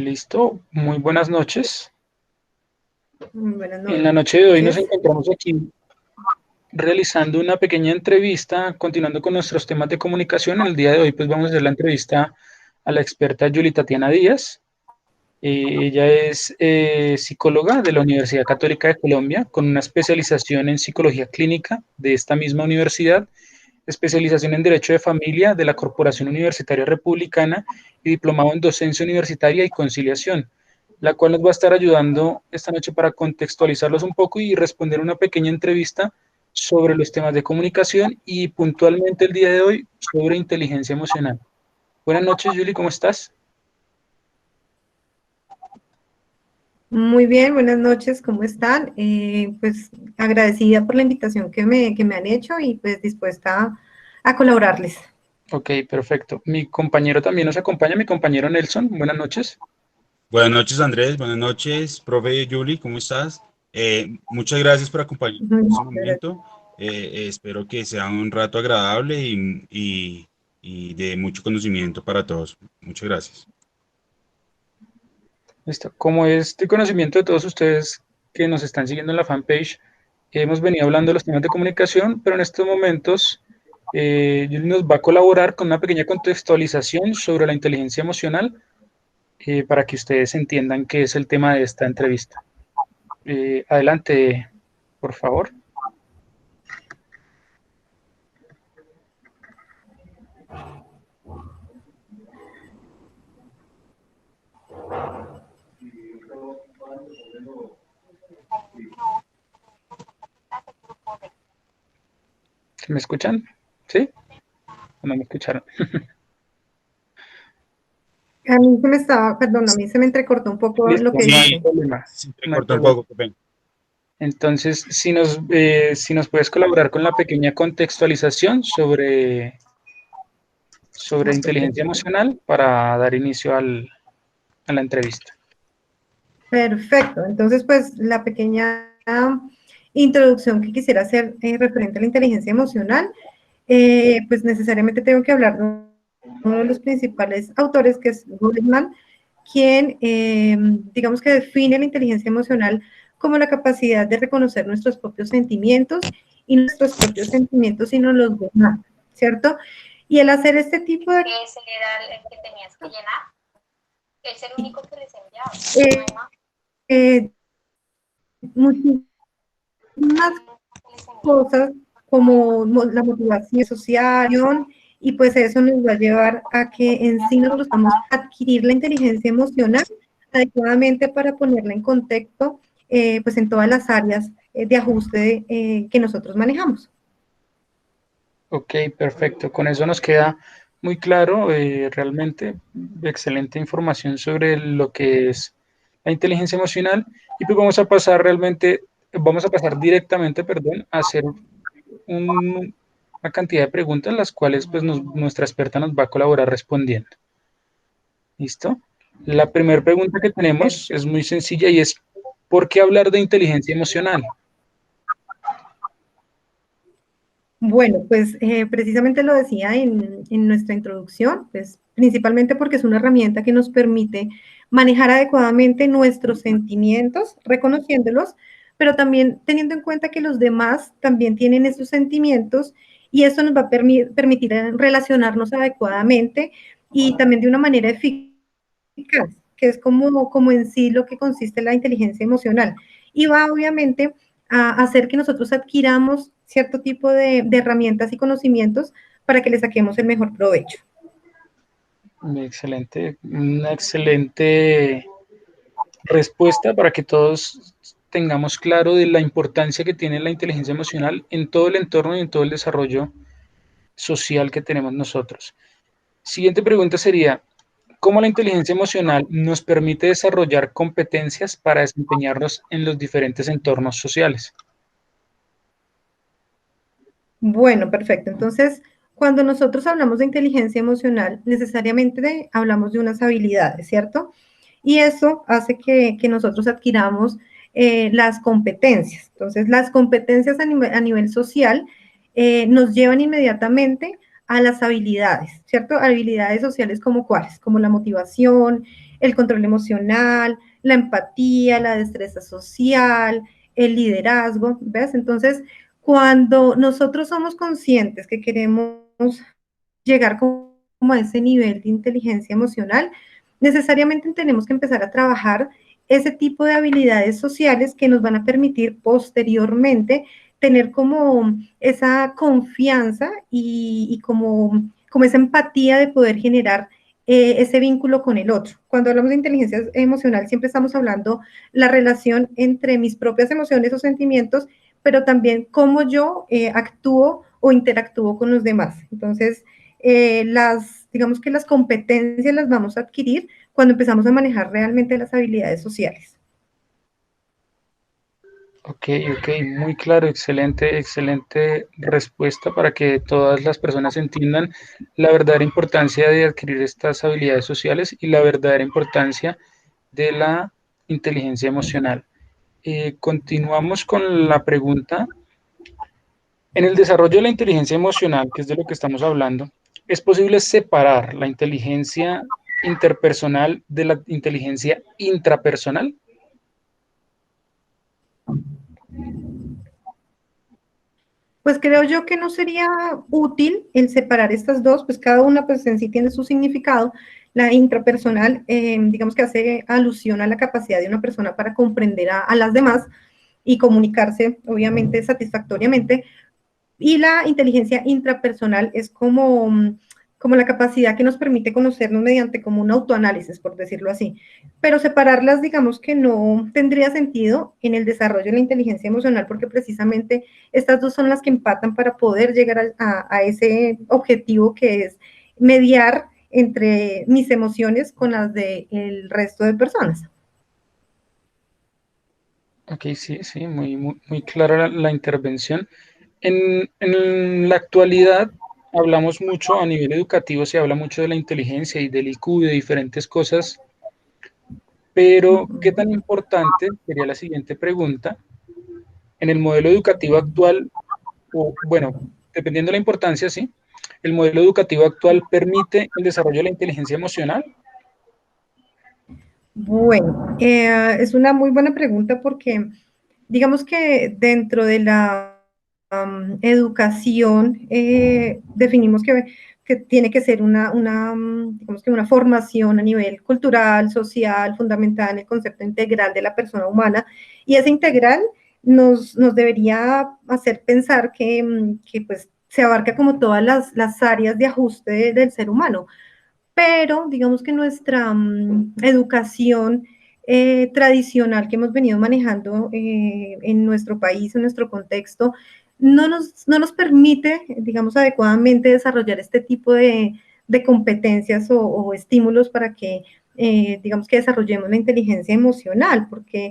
Listo, muy buenas noches. Buenas En la noche de hoy nos noches. encontramos aquí realizando una pequeña entrevista, continuando con nuestros temas de comunicación. El día de hoy pues vamos a hacer la entrevista a la experta Yuli Tatiana Díaz. Ella es psicóloga de la Universidad Católica de Colombia, con una especialización en psicología clínica de esta misma universidad, especialización en Derecho de Familia de la Corporación Universitaria Republicana y diplomado en Docencia Universitaria y Conciliación, la cual nos va a estar ayudando esta noche para contextualizarlos un poco y responder una pequeña entrevista sobre los temas de comunicación y puntualmente el día de hoy sobre inteligencia emocional. Buenas noches, Julie, ¿cómo estás? Muy bien, buenas noches, ¿cómo están? Pues agradecida por la invitación que me han hecho y pues dispuesta a colaborarles. Ok, perfecto. Mi compañero también nos acompaña, mi compañero Nelson. Buenas noches. Buenas noches, Andrés. Buenas noches, profe Yuli, ¿cómo estás? Muchas gracias por acompañarnos en este momento. Espero que sea un rato agradable y de mucho conocimiento para todos. Muchas gracias. Listo. Como es de conocimiento de todos ustedes que nos están siguiendo en la fanpage, hemos venido hablando de los temas de comunicación, pero en estos momentos Julie nos va a colaborar con una pequeña contextualización sobre la inteligencia emocional para que ustedes entiendan qué es el tema de esta entrevista. Adelante, por favor. ¿Me escuchan? ¿Sí? ¿O no me escucharon? A mí se me estaba, perdón, a mí se me entrecortó un poco lo Listo, que no hay dijiste. Sí, problema. se te No hay cortó un problema. poco, qué pena. Entonces, si nos puedes colaborar con la pequeña contextualización sobre Ah, inteligencia perfecto. emocional para dar inicio a la entrevista. Perfecto. Entonces, pues la pequeña introducción que quisiera hacer referente a la inteligencia emocional, pues necesariamente tengo que hablar de uno de los principales autores, que es Goleman, quien, digamos que define la inteligencia emocional como la capacidad de reconocer nuestros propios sentimientos y nuestros propios sentimientos, sino los demás, ¿cierto? Y el hacer este tipo de... Ese era el que tenías que llenar. Es el único que les enviaba. No Eh, hay más. eh, muchísimas Que les enviaba. cosas como la motivación social, y pues eso nos va a llevar a que en sí nosotros vamos a adquirir la inteligencia emocional adecuadamente para ponerla en contexto, pues en todas las áreas de ajuste que nosotros manejamos. Ok, perfecto. Con eso nos queda muy claro, realmente excelente información sobre lo que es la inteligencia emocional. Y pues vamos a pasar directamente, perdón, a hacer una cantidad de preguntas, las cuales pues nuestra experta nos va a colaborar respondiendo. ¿Listo? La primera pregunta que tenemos es muy sencilla y es, ¿por qué hablar de inteligencia emocional? Bueno, pues precisamente lo decía en nuestra introducción, pues principalmente porque es una herramienta que nos permite manejar adecuadamente nuestros sentimientos, reconociéndolos, pero también teniendo en cuenta que los demás también tienen esos sentimientos, y eso nos va a permitir relacionarnos adecuadamente y también de una manera eficaz, que es como en sí lo que consiste la inteligencia emocional. Y va obviamente a hacer que nosotros adquiramos cierto tipo de herramientas y conocimientos para que le saquemos el mejor provecho. Excelente, una excelente respuesta para que todos tengamos claro de la importancia que tiene la inteligencia emocional en todo el entorno y en todo el desarrollo social que tenemos nosotros. Siguiente pregunta sería, ¿cómo la inteligencia emocional nos permite desarrollar competencias para desempeñarnos en los diferentes entornos sociales? Bueno, perfecto. Entonces, cuando nosotros hablamos de inteligencia emocional, necesariamente hablamos de unas habilidades, ¿cierto? Y eso hace que nosotros adquiramos las competencias. Entonces, las competencias a nivel social nos llevan inmediatamente a las habilidades, ¿cierto? Habilidades sociales como cuáles, como la motivación, el control emocional, la empatía, la destreza social, el liderazgo, ¿ves? Entonces, cuando nosotros somos conscientes que queremos llegar como a ese nivel de inteligencia emocional, necesariamente tenemos que empezar a trabajar ese tipo de habilidades sociales que nos van a permitir posteriormente tener como esa confianza y como esa empatía de poder generar ese vínculo con el otro. Cuando hablamos de inteligencia emocional, siempre estamos hablando la relación entre mis propias emociones o sentimientos, pero también cómo yo actúo o interactúo con los demás. Entonces, digamos que las competencias las vamos a adquirir cuando empezamos a manejar realmente las habilidades sociales. Ok, muy claro, excelente respuesta para que todas las personas entiendan la verdadera importancia de adquirir estas habilidades sociales y la verdadera importancia de la inteligencia emocional. Continuamos con la pregunta. En el desarrollo de la inteligencia emocional, que es de lo que estamos hablando, ¿es posible separar la inteligencia interpersonal de la inteligencia intrapersonal? Pues creo yo que no sería útil el separar estas dos, pues cada una pues en sí tiene su significado. La intrapersonal, digamos que hace alusión a la capacidad de una persona para comprender a las demás y comunicarse, obviamente, satisfactoriamente. Y la inteligencia intrapersonal es como la capacidad que nos permite conocernos mediante como un autoanálisis, por decirlo así. Pero separarlas, digamos que no tendría sentido en el desarrollo de la inteligencia emocional, porque precisamente estas dos son las que empatan para poder llegar a ese objetivo que es mediar entre mis emociones con las del resto de personas. Ok, sí, muy clara la intervención. En la actualidad hablamos mucho a nivel educativo, se habla mucho de la inteligencia y del IQ, de diferentes cosas, pero ¿qué tan importante sería la siguiente pregunta? En el modelo educativo actual, o bueno, dependiendo de la importancia, sí, ¿el modelo educativo actual permite el desarrollo de la inteligencia emocional? Bueno, es una muy buena pregunta porque digamos que dentro de la educación definimos que tiene que ser digamos que una formación a nivel cultural, social, fundamentada en el concepto integral de la persona humana, y ese integral nos debería hacer pensar que pues se abarca como todas las áreas de ajuste del ser humano, pero digamos que nuestra educación tradicional que hemos venido manejando en nuestro país, en nuestro contexto, no nos permite, digamos, adecuadamente desarrollar este tipo de competencias o estímulos para que, digamos, que desarrollemos la inteligencia emocional, porque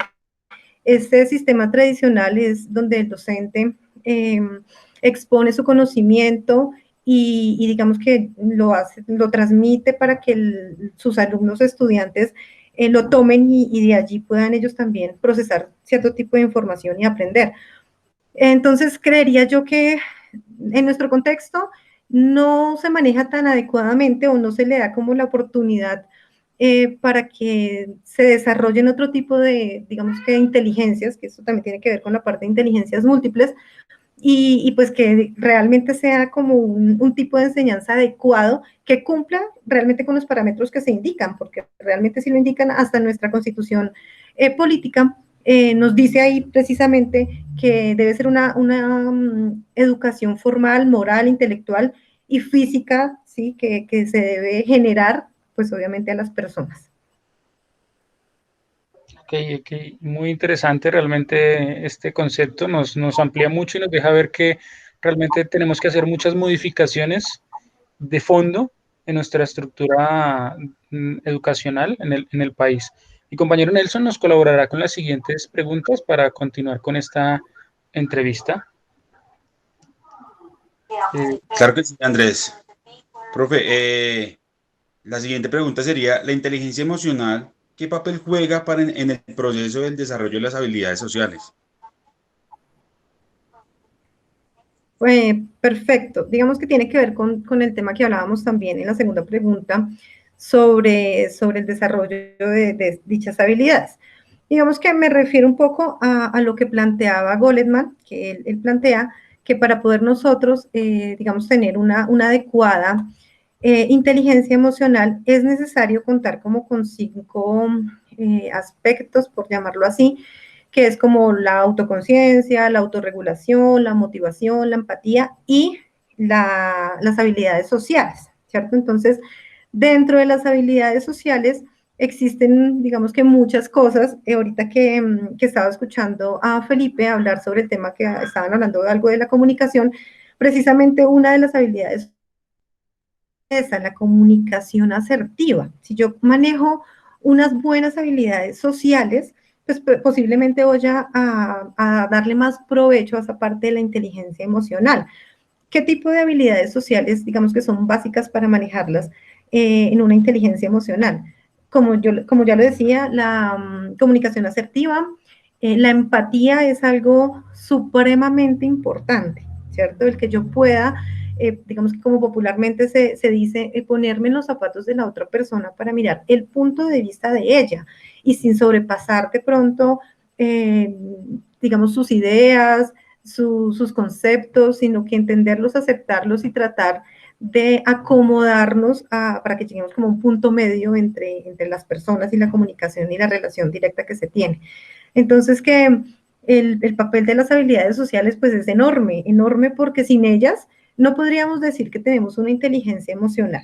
este sistema tradicional es donde el docente expone su conocimiento y digamos que lo transmite para que sus alumnos estudiantes lo tomen y de allí puedan ellos también procesar cierto tipo de información y aprender. Entonces, creería yo que en nuestro contexto no se maneja tan adecuadamente o no se le da como la oportunidad para que se desarrollen otro tipo de, digamos que de inteligencias, que esto también tiene que ver con la parte de inteligencias múltiples, y pues que realmente sea como un tipo de enseñanza adecuado que cumpla realmente con los parámetros que se indican, porque realmente si lo indican hasta nuestra constitución política, nos dice ahí precisamente que debe ser una educación formal, moral, intelectual y física, ¿sí? Que se debe generar, pues obviamente a las personas. Ok, muy interesante realmente este concepto, nos amplía mucho y nos deja ver que realmente tenemos que hacer muchas modificaciones de fondo en nuestra estructura educacional en el país. Mi compañero Nelson nos colaborará con las siguientes preguntas para continuar con esta entrevista. Claro que sí, Andrés. Profe, la siguiente pregunta sería, ¿la inteligencia emocional qué papel juega en el proceso del desarrollo de las habilidades sociales? Perfecto. Digamos que tiene que ver con el tema que hablábamos también en la segunda pregunta sobre el desarrollo de dichas habilidades. Digamos que me refiero un poco a lo que planteaba Goleman, que él plantea que para poder nosotros, digamos, tener una adecuada inteligencia emocional es necesario contar como con 5 aspectos, por llamarlo así, que es como la autoconciencia, la autorregulación, la motivación, la empatía y las habilidades sociales, ¿cierto? Entonces, dentro de las habilidades sociales existen, digamos que muchas cosas. Ahorita que estaba escuchando a Felipe hablar sobre el tema que estaban hablando de algo de la comunicación, precisamente una de las habilidades es la comunicación asertiva. Si yo manejo unas buenas habilidades sociales, pues posiblemente voy a darle más provecho a esa parte de la inteligencia emocional. ¿Qué tipo de habilidades sociales, digamos que son básicas para manejarlas en una inteligencia emocional? Como ya lo decía, la comunicación asertiva, la empatía es algo supremamente importante, ¿cierto? El que yo pueda, digamos que como popularmente se dice, ponerme en los zapatos de la otra persona para mirar el punto de vista de ella y sin sobrepasar de pronto, digamos, sus ideas, sus conceptos, sino que entenderlos, aceptarlos y tratar de acomodarnos para que lleguemos como a un punto medio entre las personas y la comunicación y la relación directa que se tiene. Entonces que el papel de las habilidades sociales pues es enorme, enorme porque sin ellas no podríamos decir que tenemos una inteligencia emocional.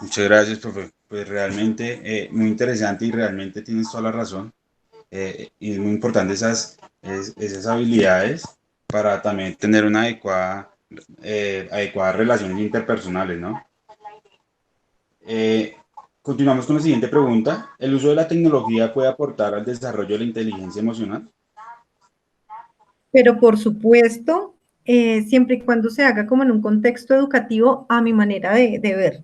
Muchas gracias, profe. Pues realmente muy interesante y realmente tienes toda la razón. Y es muy importante esas habilidades para también tener una adecuada relaciones interpersonales, ¿no? Continuamos con la siguiente pregunta. ¿El uso de la tecnología puede aportar al desarrollo de la inteligencia emocional? Pero por supuesto, siempre y cuando se haga como en un contexto educativo, a mi manera de ver.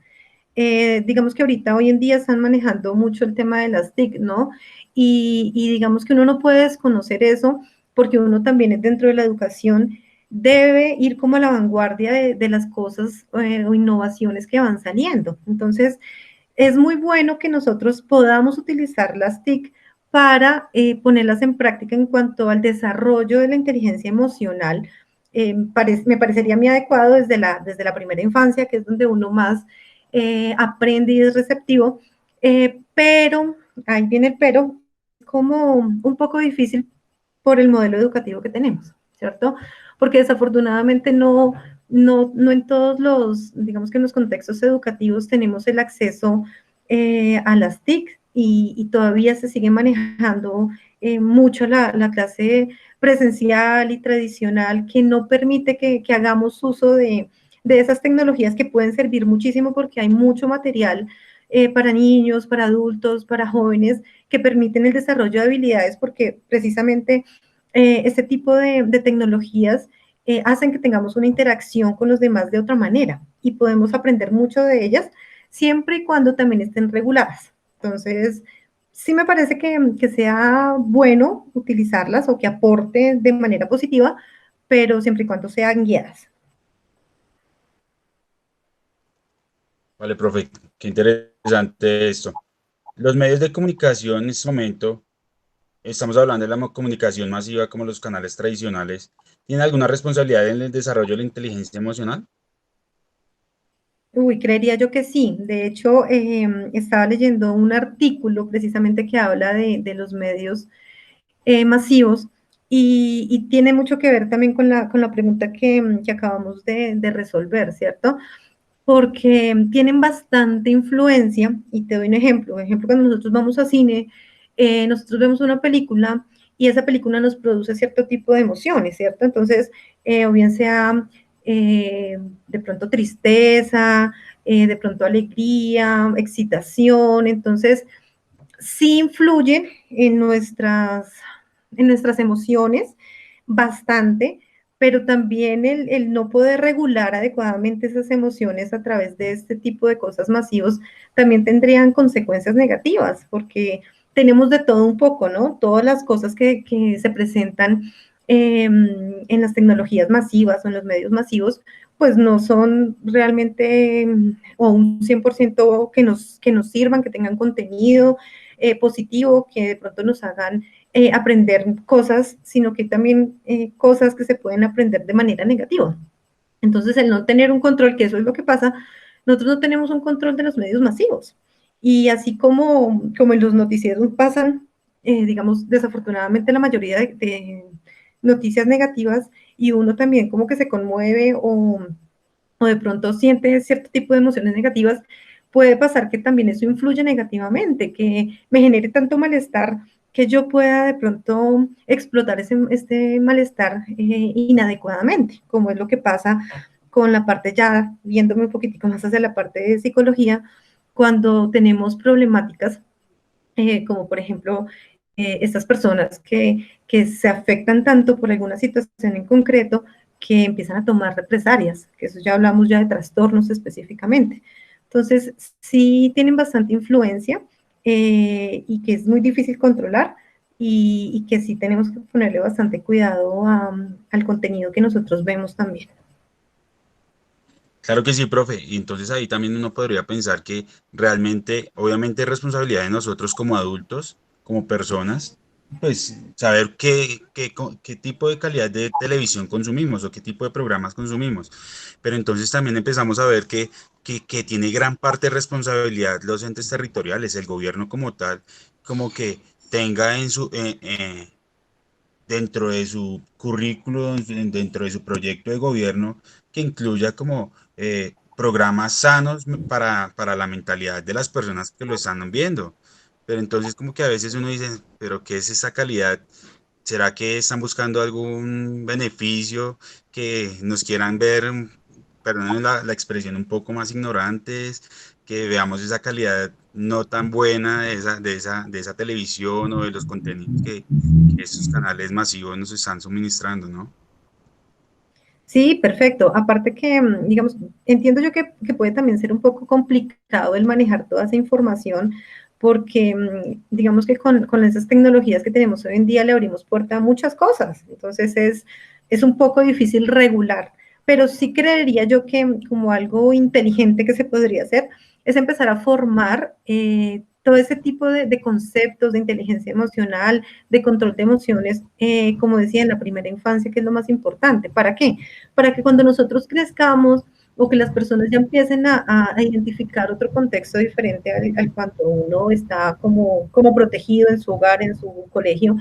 Digamos que ahorita, hoy en día, están manejando mucho el tema de las TIC, ¿no? Y digamos que uno no puede desconocer eso porque uno también es dentro de la educación, debe ir como a la vanguardia de las cosas o innovaciones que van saliendo. Entonces, es muy bueno que nosotros podamos utilizar las TIC para ponerlas en práctica en cuanto al desarrollo de la inteligencia emocional. Me parecería muy adecuado desde la primera infancia, que es donde uno más aprende y es receptivo, pero, ahí viene el pero, como un poco difícil por el modelo educativo que tenemos, ¿cierto? Porque desafortunadamente no en todos los, digamos que en los contextos educativos tenemos el acceso a las TIC y todavía se sigue manejando mucho la clase presencial y tradicional que no permite que hagamos uso de esas tecnologías que pueden servir muchísimo porque hay mucho material para niños, para adultos, para jóvenes que permiten el desarrollo de habilidades porque precisamente este tipo de tecnologías hacen que tengamos una interacción con los demás de otra manera y podemos aprender mucho de ellas siempre y cuando también estén reguladas. Entonces, sí me parece que sea bueno utilizarlas o que aporte de manera positiva, pero siempre y cuando sean guiadas. Vale, profe, qué interesante esto. Los medios de comunicación en este momento, estamos hablando de la comunicación masiva como los canales tradicionales, ¿tienen alguna responsabilidad en el desarrollo de la inteligencia emocional? Uy, creería yo que sí. De hecho, estaba leyendo un artículo precisamente que habla de los medios masivos y tiene mucho que ver también con la pregunta que acabamos de resolver, ¿cierto? Porque tienen bastante influencia, y te doy un ejemplo. Por ejemplo, cuando nosotros vamos a cine, nosotros vemos una película y esa película nos produce cierto tipo de emociones, ¿cierto? Entonces, o bien sea de pronto tristeza, de pronto alegría, excitación, entonces sí influyen en nuestras emociones bastante, pero también el no poder regular adecuadamente esas emociones a través de este tipo de cosas masivos también tendrían consecuencias negativas, porque tenemos de todo un poco, ¿no? Todas las cosas que se presentan en las tecnologías masivas o en los medios masivos, pues no son realmente o un 100% que nos sirvan, que tengan contenido positivo, que de pronto nos hagan aprender cosas, sino que también cosas que se pueden aprender de manera negativa. Entonces, el no tener un control, que eso es lo que pasa, nosotros no tenemos un control de los medios masivos. Y así como en los noticieros pasan, digamos, desafortunadamente la mayoría de noticias negativas y uno también como que se conmueve o de pronto siente cierto tipo de emociones negativas, puede pasar que también eso influye negativamente, que me genere tanto malestar que yo pueda de pronto explotar este malestar inadecuadamente, como es lo que pasa con la parte ya, viéndome un poquitico más hacia la parte de psicología, cuando tenemos problemáticas, como por ejemplo estas personas que se afectan tanto por alguna situación en concreto que empiezan a tomar represalias, que eso ya hablamos ya de trastornos específicamente. Entonces, sí tienen bastante influencia y que es muy difícil controlar y que sí tenemos que ponerle bastante cuidado al contenido que nosotros vemos también. Claro que sí, profe. Y entonces ahí también uno podría pensar que realmente, obviamente, es responsabilidad de nosotros como adultos, como personas, pues saber qué tipo de calidad de televisión consumimos o qué tipo de programas consumimos. Pero entonces también empezamos a ver que tiene gran parte de responsabilidad los entes territoriales, el gobierno como tal, como que tenga dentro de su currículo, dentro de su proyecto de gobierno, que incluya como programas sanos para la mentalidad de las personas que lo están viendo. Pero entonces como que a veces uno dice, pero ¿qué es esa calidad? ¿Será que están buscando algún beneficio que nos quieran ver, perdón la expresión, un poco más ignorantes, que veamos esa calidad no tan buena de esa televisión o de los contenidos que estos canales masivos nos están suministrando, ¿no? Sí, perfecto. Aparte que, digamos, entiendo yo que puede también ser un poco complicado el manejar toda esa información, porque digamos que con esas tecnologías que tenemos hoy en día le abrimos puerta a muchas cosas. Entonces es un poco difícil regular, pero sí creería yo que como algo inteligente que se podría hacer es empezar a formar todo ese tipo de conceptos de inteligencia emocional, de control de emociones, como decía, en la primera infancia, que es lo más importante. ¿Para qué? Para que cuando nosotros crezcamos o que las personas ya empiecen a identificar otro contexto diferente al cuando uno está como protegido en su hogar, en su colegio,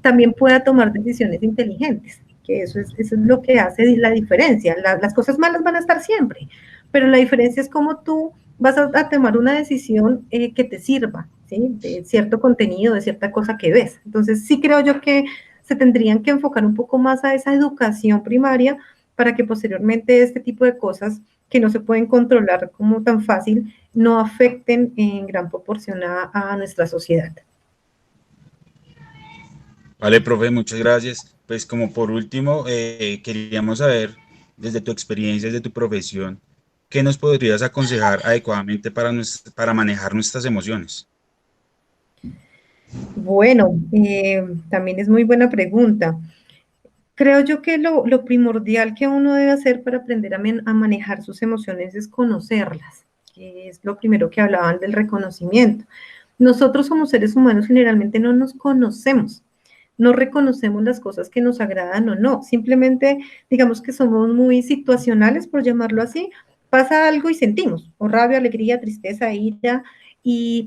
también pueda tomar decisiones inteligentes, que eso es lo que hace la diferencia. Las cosas malas van a estar siempre, pero la diferencia es cómo tú vas a tomar una decisión que te sirva, ¿sí? De cierto contenido, de cierta cosa que ves. Entonces, sí creo yo que se tendrían que enfocar un poco más a esa educación primaria para que posteriormente este tipo de cosas que no se pueden controlar como tan fácil no afecten en gran proporción a nuestra sociedad. Vale, profe, muchas gracias. Pues como por último, queríamos saber, desde tu experiencia, desde tu profesión, ¿qué nos podrías aconsejar adecuadamente para manejar nuestras emociones? Bueno, también es muy buena pregunta. Creo yo que lo primordial que uno debe hacer para aprender a manejar sus emociones es conocerlas, que es lo primero que hablaban del reconocimiento. Nosotros como seres humanos generalmente no nos conocemos, no reconocemos las cosas que nos agradan o no, simplemente digamos que somos muy situacionales, por llamarlo así, pasa algo y sentimos, o rabia, alegría, tristeza, ira,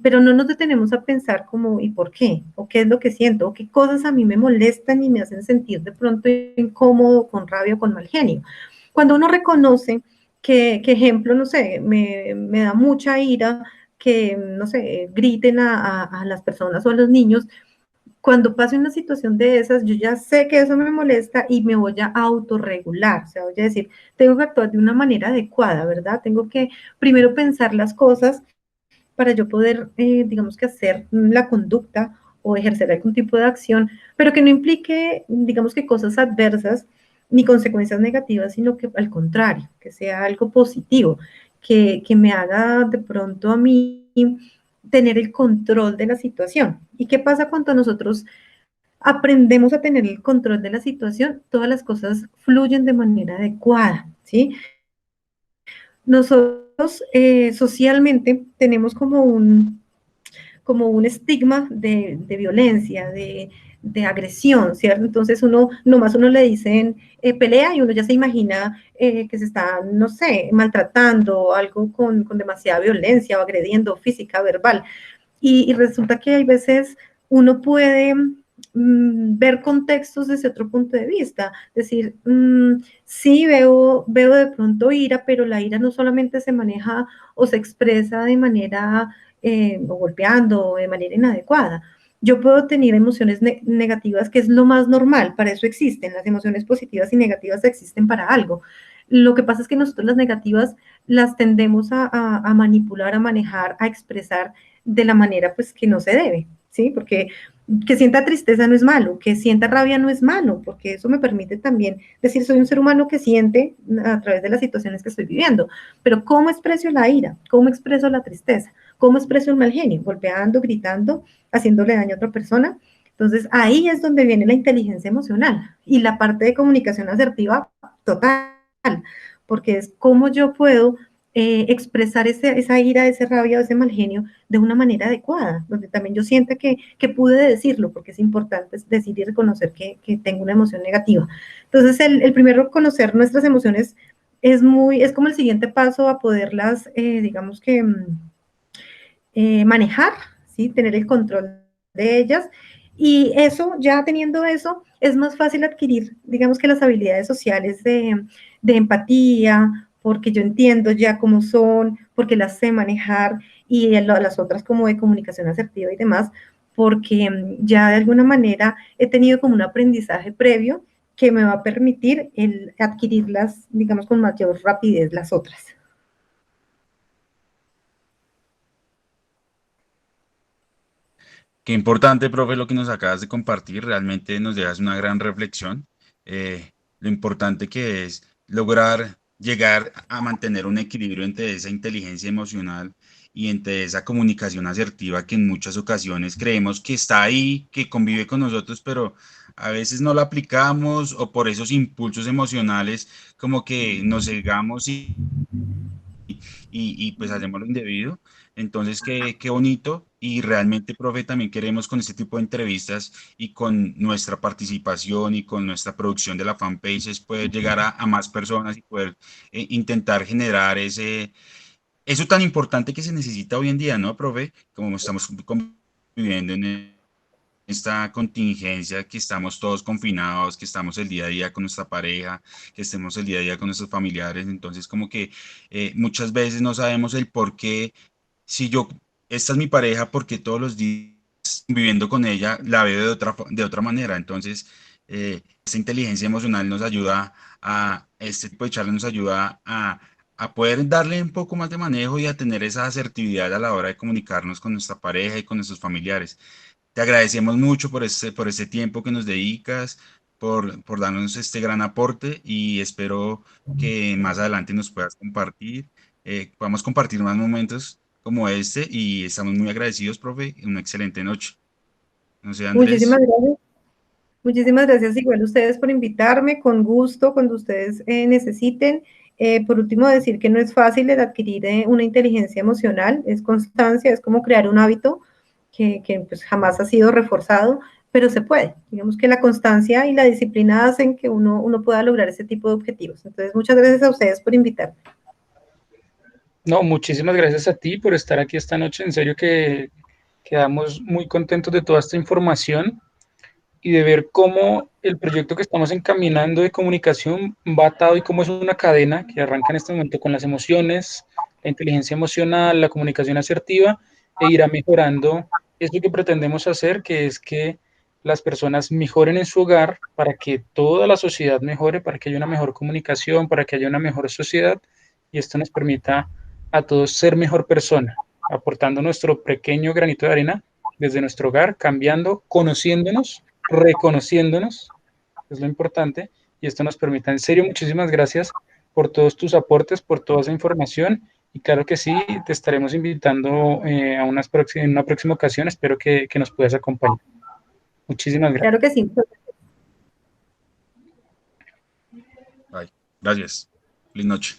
pero no nos detenemos a pensar como, ¿y por qué? ¿O qué es lo que siento? ¿O qué cosas a mí me molestan y me hacen sentir de pronto incómodo, con rabia o con mal genio? Cuando uno reconoce que ejemplo, no sé, me da mucha ira que, no sé, griten a las personas o a los niños, cuando pase una situación de esas, yo ya sé que eso me molesta y me voy a autorregular, o sea, voy a decir, tengo que actuar de una manera adecuada, ¿verdad? Tengo que primero pensar las cosas para yo poder, digamos que hacer la conducta o ejercer algún tipo de acción, pero que no implique, digamos que cosas adversas ni consecuencias negativas, sino que al contrario, que sea algo positivo, que me haga de pronto a mí tener el control de la situación. ¿Y qué pasa cuando nosotros aprendemos a tener el control de la situación, todas las cosas fluyen de manera adecuada, ¿sí? Nosotros socialmente tenemos como un estigma de violencia, de agresión, ¿cierto? Entonces nomás uno le dicen pelea y uno ya se imagina que se está, no sé, maltratando, algo con demasiada violencia o agrediendo física, verbal. Y resulta que hay veces uno puede ver contextos desde otro punto de vista, decir, sí veo de pronto ira, pero la ira no solamente se maneja o se expresa de manera o golpeando o de manera inadecuada. Yo puedo tener emociones negativas, que es lo más normal, para eso existen, las emociones positivas y negativas existen para algo. Lo que pasa es que nosotros las negativas las tendemos a manipular, a manejar, a expresar de la manera pues que no se debe, ¿sí? Porque que sienta tristeza no es malo, que sienta rabia no es malo, porque eso me permite también decir, soy un ser humano que siente a través de las situaciones que estoy viviendo, pero ¿cómo expreso la ira? ¿Cómo expreso la tristeza? ¿Cómo expreso el mal genio? Golpeando, gritando, haciéndole daño a otra persona. Entonces, ahí es donde viene la inteligencia emocional y la parte de comunicación asertiva total, porque es cómo yo puedo expresar esa ira, esa rabia, ese mal genio de una manera adecuada, donde también yo sienta que pude decirlo, porque es importante decir y reconocer que tengo una emoción negativa. Entonces, el primero, conocer nuestras emociones es como el siguiente paso a poderlas, digamos que, manejar, ¿sí? Tener el control de ellas. Y eso, ya teniendo eso, es más fácil adquirir, digamos que las habilidades sociales de empatía, porque yo entiendo ya cómo son, porque las sé manejar, y las otras como de comunicación asertiva y demás, porque ya de alguna manera he tenido como un aprendizaje previo que me va a permitir el adquirirlas, digamos, con mayor rapidez las otras. Qué importante, profe, lo que nos acabas de compartir. Realmente nos dejas una gran reflexión. Lo importante que es lograr llegar a mantener un equilibrio entre esa inteligencia emocional y entre esa comunicación asertiva que en muchas ocasiones creemos que está ahí, que convive con nosotros, pero a veces no la aplicamos o por esos impulsos emocionales como que nos cegamos pues hacemos lo indebido. Entonces, qué bonito y realmente, profe, también queremos con este tipo de entrevistas y con nuestra participación y con nuestra producción de la fanpage es poder llegar a más personas y poder intentar generar eso tan importante que se necesita hoy en día, ¿no, profe? Como estamos conviviendo en esta contingencia, que estamos todos confinados, que estamos el día a día con nuestra pareja, que estemos el día a día con nuestros familiares, entonces como que muchas veces no sabemos el por qué, si yo, esta es mi pareja, porque todos los días viviendo con ella la veo de otra manera, entonces esta inteligencia emocional nos ayuda este tipo de charlas nos ayuda a poder darle un poco más de manejo y a tener esa asertividad a la hora de comunicarnos con nuestra pareja y con nuestros familiares. Te agradecemos mucho por este tiempo que nos dedicas, por darnos este gran aporte y espero que más adelante nos puedas compartir, podamos compartir más momentos como este y estamos muy agradecidos, profe. Una excelente noche. No sé, Muchísimas Andrés. gracias. Muchísimas gracias igual a ustedes por invitarme, con gusto, cuando ustedes necesiten. Por último, decir que no es fácil el adquirir una inteligencia emocional, es constancia, es como crear un hábito que pues jamás ha sido reforzado, pero se puede. Digamos que la constancia y la disciplina hacen que uno pueda lograr ese tipo de objetivos. Entonces, muchas gracias a ustedes por invitarme. No, muchísimas gracias a ti por estar aquí esta noche. En serio que quedamos muy contentos de toda esta información y de ver cómo el proyecto que estamos encaminando de comunicación va atado y cómo es una cadena que arranca en este momento con las emociones, la inteligencia emocional, la comunicación asertiva, e irá mejorando esto que pretendemos hacer, que es que las personas mejoren en su hogar para que toda la sociedad mejore, para que haya una mejor comunicación, para que haya una mejor sociedad, y esto nos permita a todos ser mejor persona, aportando nuestro pequeño granito de arena desde nuestro hogar, cambiando, conociéndonos, reconociéndonos, es lo importante, y esto nos permite, en serio, muchísimas gracias por todos tus aportes, por toda esa información, y claro que sí, te estaremos invitando en una próxima ocasión, espero que nos puedas acompañar. Muchísimas gracias. Claro que sí. Bye. Gracias. Feliz noche.